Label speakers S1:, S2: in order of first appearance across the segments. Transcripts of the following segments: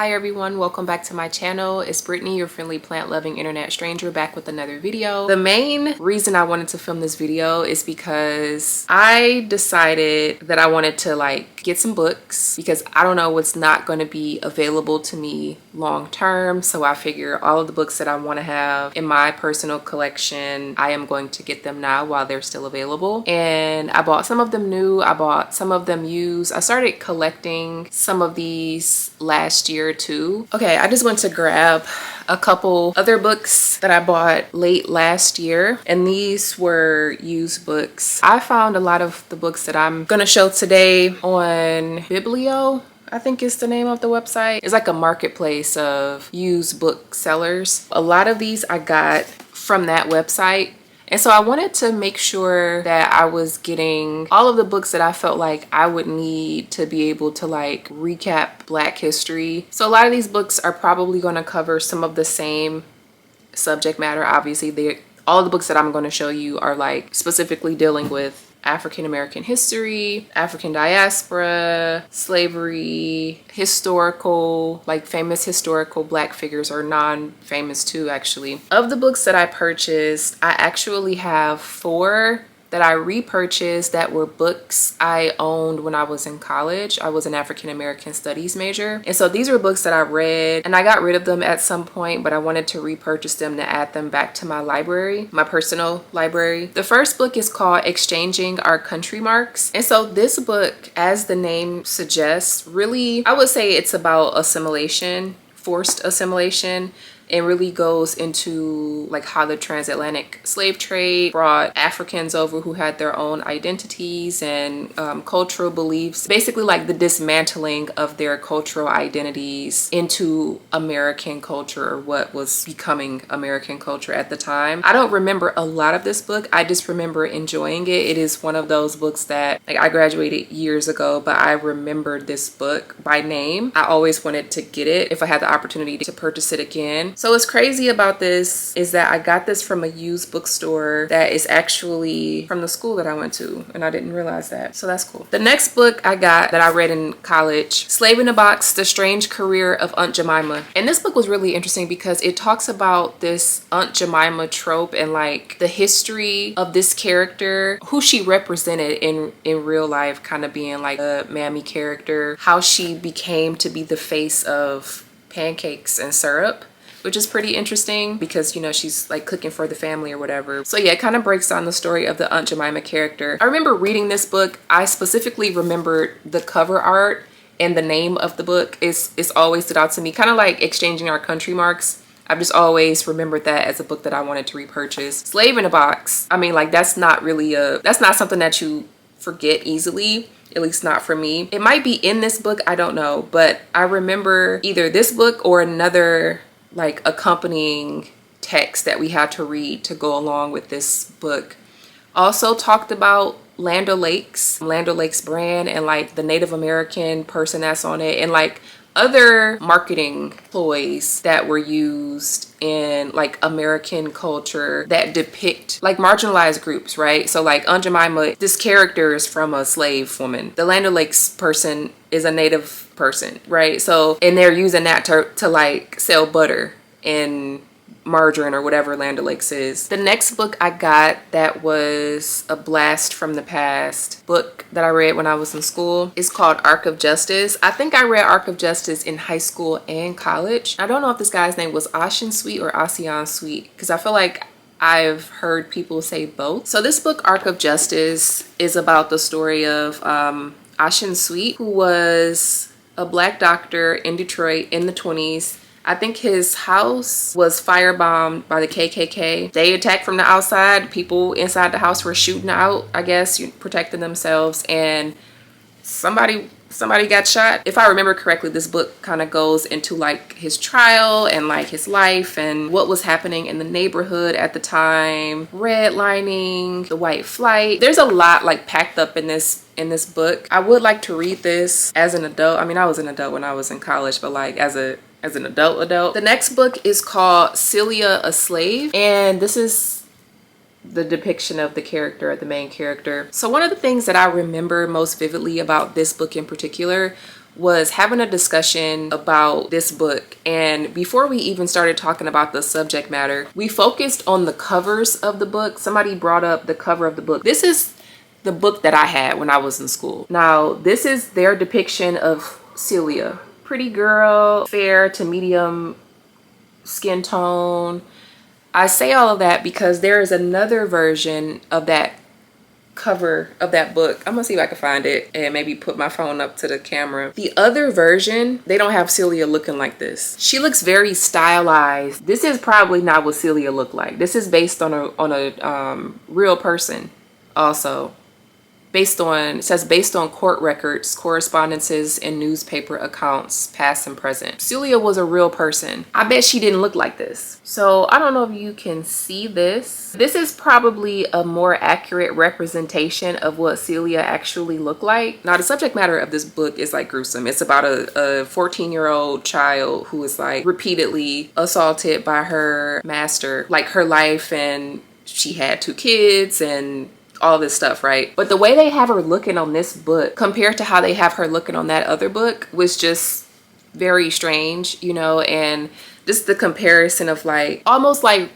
S1: Hi everyone, welcome back to my channel. It's Brittany, your friendly plant-loving internet stranger, back with another video. The main reason I wanted to film this video is because I decided that I wanted to get some books because I don't know what's not going to be available to me long term. So I figure all of the books that I want to have in my personal collection, I am going to get them now while they're still available. And I bought some of them new, I bought some of them used. I started collecting some of these last year too. Okay, I just went to grab a couple other books that I bought late last year, and these were used books. I found a lot of the books that I'm gonna show today on Biblio, I think is the name of the website. It's like a marketplace of used book sellers. A lot of these I got from that website. And so I wanted to make sure that I was getting all of the books that I felt like I would need to be able to recap Black history. So a lot of these books are probably going to cover some of the same subject matter. Obviously, all of the books that I'm going to show you are specifically dealing with African American history, African diaspora, slavery, historical, famous historical Black figures, or non-famous too, actually. Of the books that I purchased, I actually have 4 that I repurchased that were books I owned when I was in college. I was an African American studies major. And so these were books that I read and I got rid of them at some point, but I wanted to repurchase them to add them back to my library, my personal library. The first book is called Exchanging Our Country Marks. And so this book, as the name suggests, really, I would say it's about assimilation, forced assimilation, and really goes into how the transatlantic slave trade brought Africans over who had their own identities and cultural beliefs. Basically the dismantling of their cultural identities into American culture, or what was becoming American culture at the time. I don't remember a lot of this book. I just remember enjoying it. It is one of those books that I graduated years ago, but I remembered this book by name. I always wanted to get it if I had the opportunity to purchase it again. So what's crazy about this is that I got this from a used bookstore that is actually from the school that I went to, and I didn't realize that. So that's cool. The next book I got that I read in college, Slave in a Box: The Strange Career of Aunt Jemima. And this book was really interesting because it talks about this Aunt Jemima trope and the history of this character, who she represented in real life, kind of being a mammy character, how she became to be the face of pancakes and syrup, which is pretty interesting because, she's cooking for the family or whatever. So yeah, it kind of breaks down the story of the Aunt Jemima character. I remember reading this book. I specifically remembered the cover art and the name of the book. It's always stood out to me, kind of like Exchanging Our Country Marks. I've just always remembered that as a book that I wanted to repurchase. Slave in a Box, I mean, that's not something that you forget easily. At least not for me. It might be in this book, I don't know, but I remember either this book or another accompanying text that we had to read to go along with this book also talked about Land O'Lakes brand, and the Native American person that's on it, and other marketing ploys that were used in American culture that depict marginalized groups, right? So Aunt Jemima, this character is from a slave woman. The Land O'Lakes person is a Native person, right? So, and they're using that to sell butter and margarine or whatever Land O'Lakes is. The next book I got that was a blast from the past book that I read when I was in school is called Arc of Justice. I think I read Arc of Justice in high school and college. I don't know if this guy's name was Ocean Sweet or Ocean Sweet, because I feel like I've heard people say both. So this book, Arc of Justice, is about the story of Ocean Sweet, who was a Black doctor in Detroit in the 20s. I think his house was firebombed by the KKK. They attacked from the outside. People inside the house were shooting out, I guess, protecting themselves, and somebody got shot. If I remember correctly, this book kind of goes into his trial and his life and what was happening in the neighborhood at the time, redlining, the white flight. There's a lot packed up in this book. I would like to read this as an adult. I mean, I was an adult when I was in college, but as an adult. The next book is called Celia, a Slave, and this is the depiction of the main character. So one of the things that I remember most vividly about this book in particular was having a discussion about this book. And before we even started talking about the subject matter, we focused on the covers of the book. Somebody brought up the cover of the book. This is the book that I had when I was in school. Now, this is their depiction of Celia. Pretty girl, fair to medium skin tone. I say all of that because there is another version of that cover of that book. I'm gonna see if I can find it and maybe put my phone up to the camera. The other version, they don't have Celia looking like this. She looks very stylized. This is probably not what Celia looked like. This is based on a real person also. It says based on court records, correspondences, and newspaper accounts, past and present. Celia was a real person. I bet she didn't look like this. So I don't know if you can see this. This is probably a more accurate representation of what Celia actually looked like. Now, the subject matter of this book is like gruesome. It's about a 14-year-old child who is like repeatedly assaulted by her master, like her life, and she had 2 kids and all this stuff, right? But the way they have her looking on this book compared to how they have her looking on that other book was just very strange, you know. And just the comparison of like almost like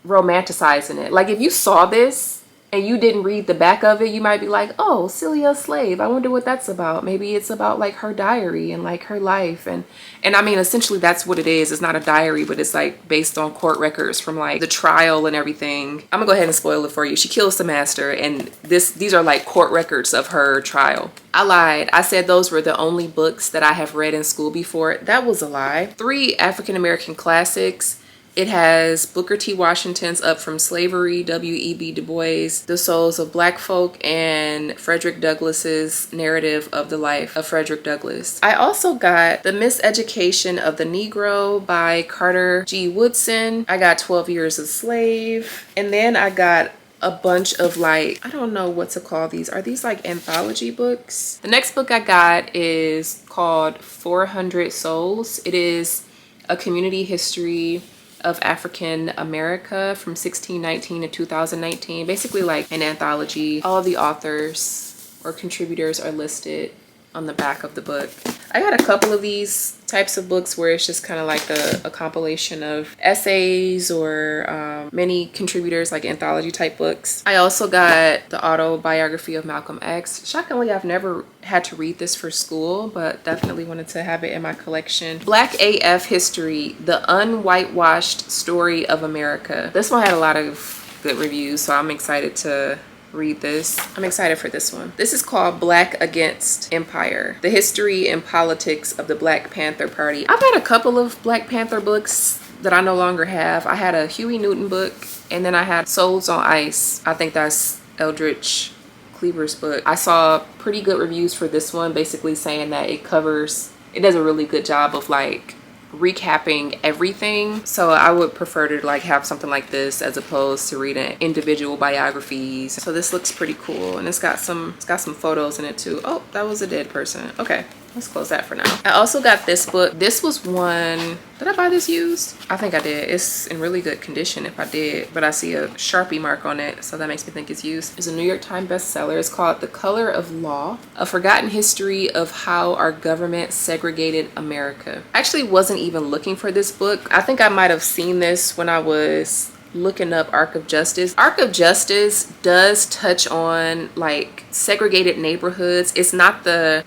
S1: romanticizing it. Like if you saw this and you didn't read the back of it, you might be like, oh, Celia Slave, I wonder what that's about. Maybe it's about like her diary and like her life. And I mean, essentially that's what it is. It's not a diary, but it's like based on court records from like the trial and everything. I'm gonna go ahead and spoil it for you. She kills the master, and these are like court records of her trial. I lied. I said those were the only books that I have read in school before. That was a lie. 3 African-American classics. It has Booker T. Washington's Up From Slavery, W.E.B. Du Bois, The Souls of Black Folk, and Frederick Douglass's Narrative of the Life of Frederick Douglass. I also got The Miseducation of the Negro by Carter G. Woodson. I got 12 Years a Slave. And then I got a bunch of like, I don't know what to call these. Are these like anthology books? The next book I got is called 400 Souls. It is a community history of African America from 1619 to 2019. Basically like an anthology. All of the authors or contributors are listed on the back of the book. I got a couple of these types of books where it's just kind of like a compilation of essays or many contributors, like anthology type books. I also got the autobiography of Malcolm X. Shockingly, I've never had to read this for school, but definitely wanted to have it in my collection. Black AF History, The Unwhitewashed Story of America. This one had a lot of good reviews, so I'm excited to read this. I'm excited for this one. This is called Black Against Empire, The History and Politics of the Black Panther Party. I've had a couple of Black Panther books that I no longer have. I had a Huey Newton book, and then I had Souls on Ice. I think that's Eldridge Cleaver's book. I saw pretty good reviews for this one, basically saying that it does a really good job of like recapping everything. So I would prefer to like have something like this as opposed to reading individual biographies. So this looks pretty cool, and it's got some photos in it too. Oh, that was a dead person. Okay, let's close that for now. I also got this book. This was one, did I buy this used? I think I did. It's in really good condition if I did, but I see a Sharpie mark on it, so that makes me think it's used. It's a New York Times bestseller. It's called The Color of Law, A Forgotten History of How Our Government Segregated America. I actually wasn't even looking for this book. I think I might have seen this when I was looking up Arc of Justice. Arc of Justice does touch on like segregated neighborhoods. It's not the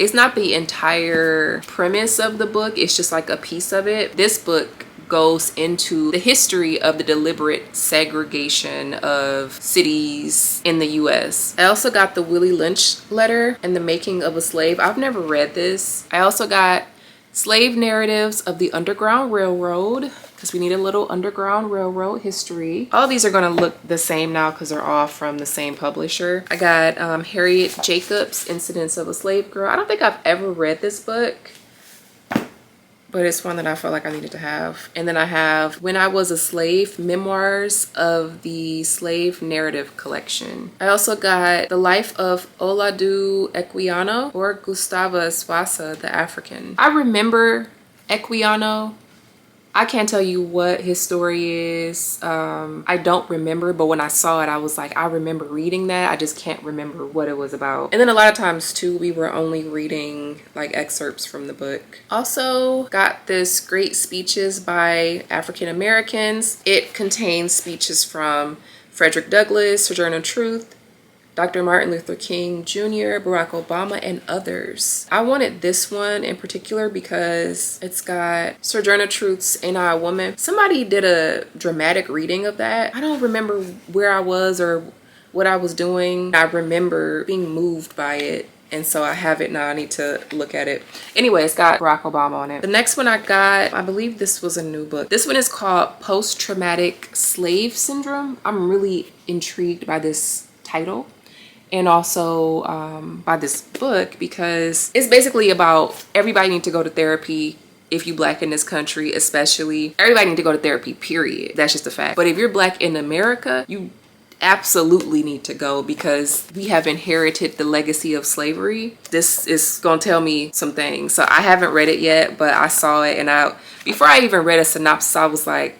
S1: entire premise of the book. It's just like a piece of it. This book goes into the history of the deliberate segregation of cities in the US. I also got the Willie Lynch Letter and the Making of a Slave. I've never read this. I also got Slave Narratives of the Underground Railroad, because we need a little Underground Railroad history. All these are going to look the same now because they're all from the same publisher. I got Harriet Jacobs, Incidents of a Slave Girl. I don't think I've ever read this book, but it's one that I felt like I needed to have. And then I have When I Was a Slave, Memoirs of the Slave Narrative Collection. I also got The Life of Oladu Equiano, or Gustavo Espasa the African. I remember Equiano I can't tell you what his story is. I don't remember, but when I saw it, I was like, I remember reading that. I just can't remember what it was about. And then a lot of times too, we were only reading like excerpts from the book. Also got this Great Speeches by African Americans. It contains speeches from Frederick Douglass, Sojourner Truth, Dr. Martin Luther King Jr., Barack Obama, and others. I wanted this one in particular because it's got Sojourner Truth's Ain't I a Woman. Somebody did a dramatic reading of that. I don't remember where I was or what I was doing. I remember being moved by it, and so I have it now. I need to look at it. Anyway, it's got Barack Obama on it. The next one I got, I believe this was a new book. This one is called Post-Traumatic Slave Syndrome. I'm really intrigued by this title and also by this book because it's basically about everybody need to go to therapy. If you Black in this country, especially, everybody need to go to therapy, period. That's just a fact. But if you're Black in America, you absolutely need to go because we have inherited the legacy of slavery. This is gonna tell me some things. So I haven't read it yet, but I saw it, and before I even read a synopsis, I was like,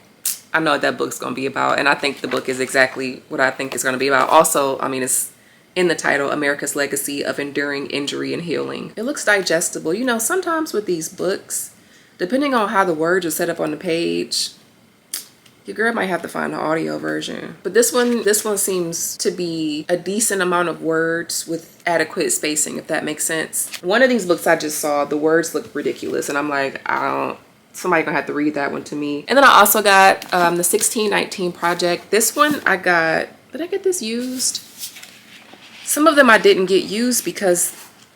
S1: I know what that book's gonna be about. And I think the book is exactly what I think it's gonna be about. Also, I mean, it's in the title, America's Legacy of Enduring Injury and Healing. It looks digestible. You know, sometimes with these books, depending on how the words are set up on the page, your girl might have to find the audio version. But this one seems to be a decent amount of words with adequate spacing, if that makes sense. One of these books I just saw, the words look ridiculous, and I'm like, somebody gonna have to read that one to me. And then I also got the 1619 Project. This one I got, did I get this used? Some of them I didn't get used because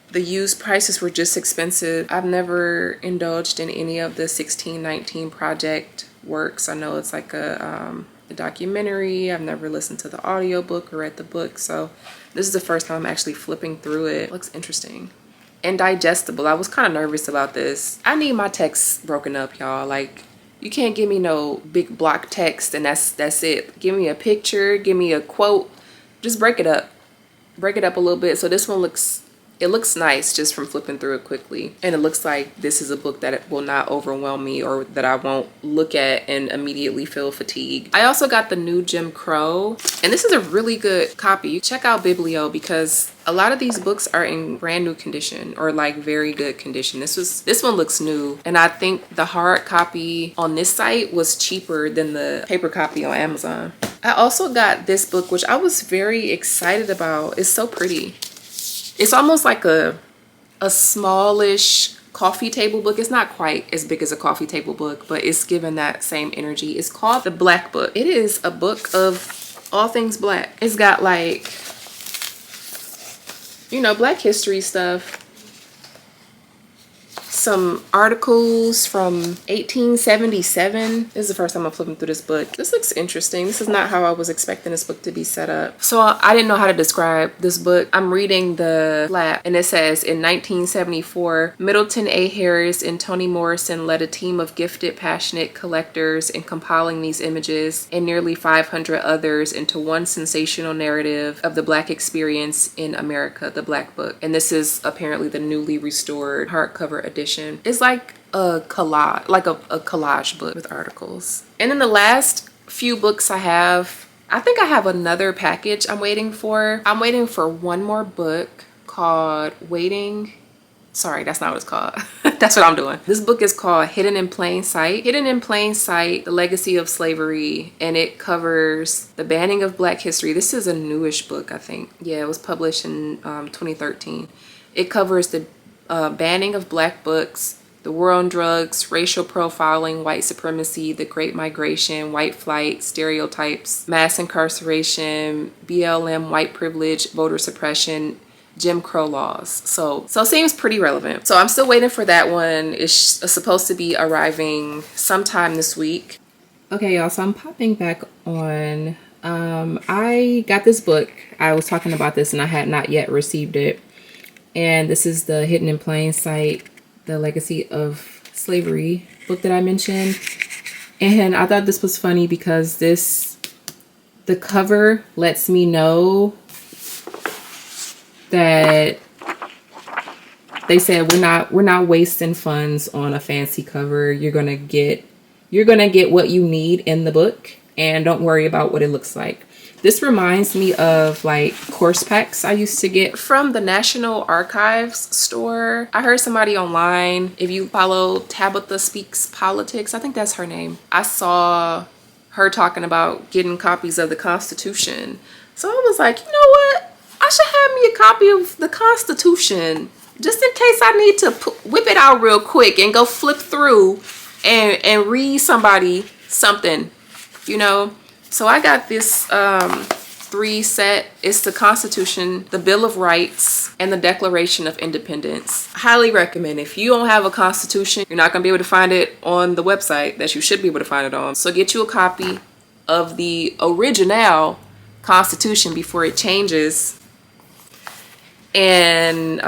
S1: the used prices were just expensive. I've never indulged in any of the 1619 Project works. I know it's like a documentary. I've never listened to the audiobook or read the book. So this is the first time I'm actually flipping through it. It looks interesting and digestible. I was kind of nervous about this. I need my text broken up, y'all. Like, you can't give me no big block text and that's it. Give me a picture, give me a quote, just break it up. Break it up a little bit. So this one looks nice just from flipping through it quickly. And it looks like this is a book that it will not overwhelm me or that I won't look at and immediately feel fatigued. I also got the new Jim Crow, and this is a really good copy. Check out Biblio because a lot of these books are in brand new condition or like very good condition. This one looks new, and I think the hard copy on this site was cheaper than the paper copy on Amazon. I also got this book, which I was very excited about. It's so pretty. It's almost like a smallish coffee table book. It's not quite as big as a coffee table book, but it's given that same energy. It's called The Black Book. It is a book of all things Black. It's got like, you know, Black history stuff. Some articles from 1877. This is the first time I'm flipping through this book. This looks interesting. This is not how I was expecting this book to be set up. So I didn't know how to describe this book. I'm reading the flap, and it says, in 1974, Middleton A. Harris and Toni Morrison led a team of gifted, passionate collectors in compiling these images and nearly 500 others into one sensational narrative of the Black experience in America, The Black Book. And this is apparently the newly restored hardcover edition. It's like a collage, like a collage book with articles. And then the last few books I have, I think I have another package I'm waiting for. I'm waiting for one more book called Sorry, that's not what it's called. That's what I'm doing. This book is called Hidden in Plain Sight. Hidden in Plain Sight, The Legacy of Slavery, and it covers the banning of Black history. This is a newish book, I think. Yeah, it was published in 2013. It covers the banning of Black books, the war on drugs, racial profiling, white supremacy, the Great Migration, white flight, stereotypes, mass incarceration, BLM, white privilege, voter suppression, Jim Crow laws. So it seems pretty relevant. So I'm still waiting for that one. It's supposed to be arriving sometime this week. Okay, y'all, so I'm popping back on. I got this book. I was talking about this and I had not yet received it. And this is the Hidden in Plain Sight, The Legacy of Slavery book that I mentioned. And I thought this was funny because the cover lets me know that they said we're not wasting funds on a fancy cover. You're gonna get you're gonna get what you need in the book, and don't worry about what it looks like. This reminds me of like course packs I used to get from the National Archives store. I heard somebody online, if you follow Tabitha Speaks Politics, I think that's her name, I saw her talking about getting copies of the Constitution. So I was like, you know what? I should have me a copy of the Constitution just in case I need to whip it out real quick and go flip through and read somebody something, you know? So I got this 3 set. It's the Constitution, the Bill of Rights, and the Declaration of Independence. Highly recommend. If you don't have a Constitution, you're not gonna be able to find it on the website that you should be able to find it on. So get you a copy of the original Constitution before it changes. And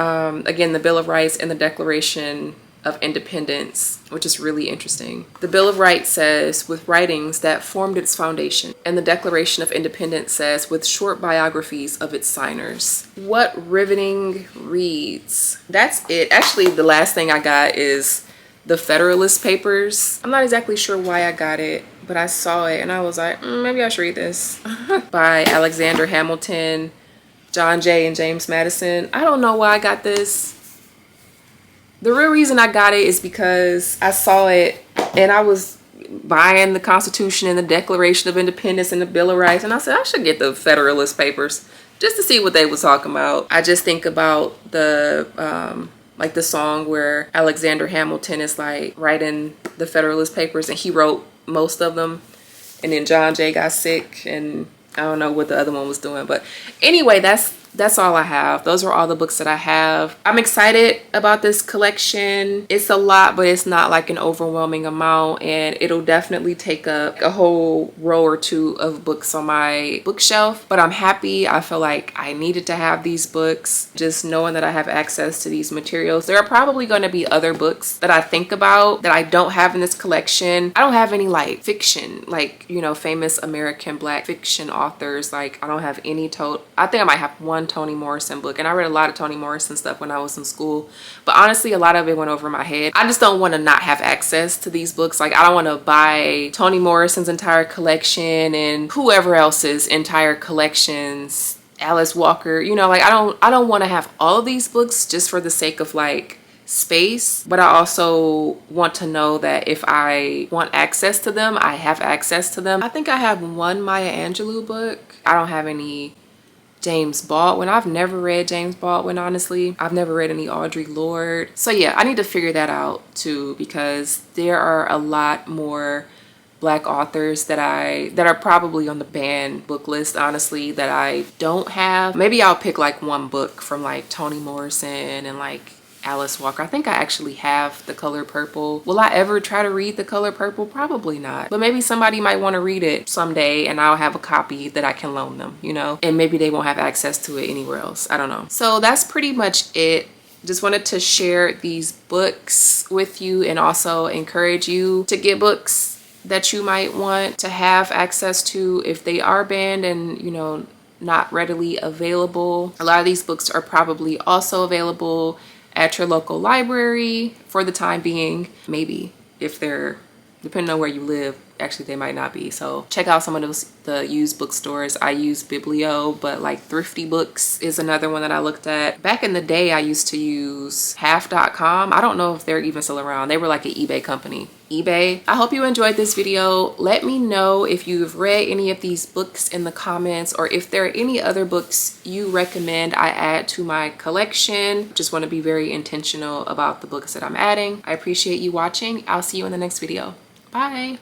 S1: again, the Bill of Rights and the Declaration of Independence, which is really interesting. The Bill of Rights says, with writings that formed its foundation, and the Declaration of Independence says, with short biographies of its signers. What riveting reads. That's it. Actually, the last thing I got is the Federalist Papers. I'm not exactly sure why I got it, but I saw it and I was like, maybe I should read this. By Alexander Hamilton, John Jay, and James Madison. I don't know why I got this. The real reason I got it is because I saw it and I was buying the Constitution and the Declaration of Independence and the Bill of Rights, and I said I should get the Federalist Papers just to see what they was talking about. I just think about the like the song where Alexander Hamilton is like writing the Federalist Papers and he wrote most of them, and then John Jay got sick and I don't know what the other one was doing. But anyway, that's all I have. Those are all the books that I have. I'm excited about this collection. It's a lot, but it's not like an overwhelming amount, and it'll definitely take up a whole row or two of books on my bookshelf. But I'm happy. I feel like I needed to have these books, just knowing that I have access to these materials. There are probably going to be other books that I think about that I don't have in this collection. I don't have any like fiction, like, you know, famous American Black fiction authors. Like, I don't have any I think I might have one Toni Morrison book, and I read a lot of Toni Morrison stuff when I was in school, but honestly a lot of it went over my head. I just don't want to not have access to these books. Like, I don't want to buy Toni Morrison's entire collection and whoever else's entire collections, Alice Walker, you know, like I don't want to have all of these books just for the sake of like space, but I also want to know that if I want access to them, I have access to them. I think I have one Maya Angelou book. I don't have any James Baldwin. I've never read James Baldwin, honestly. I've never read any Audre Lorde. So yeah, I need to figure that out too, because there are a lot more Black authors that are probably on the banned book list, honestly, that I don't have. Maybe I'll pick like one book from like Toni Morrison and like Alice Walker. I think I actually have The Color Purple. Will I ever try to read The Color Purple? Probably not. But maybe somebody might want to read it someday and I'll have a copy that I can loan them, you know? And maybe they won't have access to it anywhere else. I don't know. So that's pretty much it. Just wanted to share these books with you and also encourage you to get books that you might want to have access to if they are banned and, you know, not readily available. A lot of these books are probably also available at your local library for the time being. Maybe if they're, depending on where you live, actually they might not be. So check out some of the used bookstores. I use Biblio, but like Thrifty Books is another one that I looked at. Back in the day, I used to use half.com. I don't know if they're even still around. They were like an eBay company. eBay. I hope you enjoyed this video. Let me know if you've read any of these books in the comments, or if there are any other books you recommend I add to my collection. Just want to be very intentional about the books that I'm adding. I appreciate you watching. I'll see you in the next video. Bye.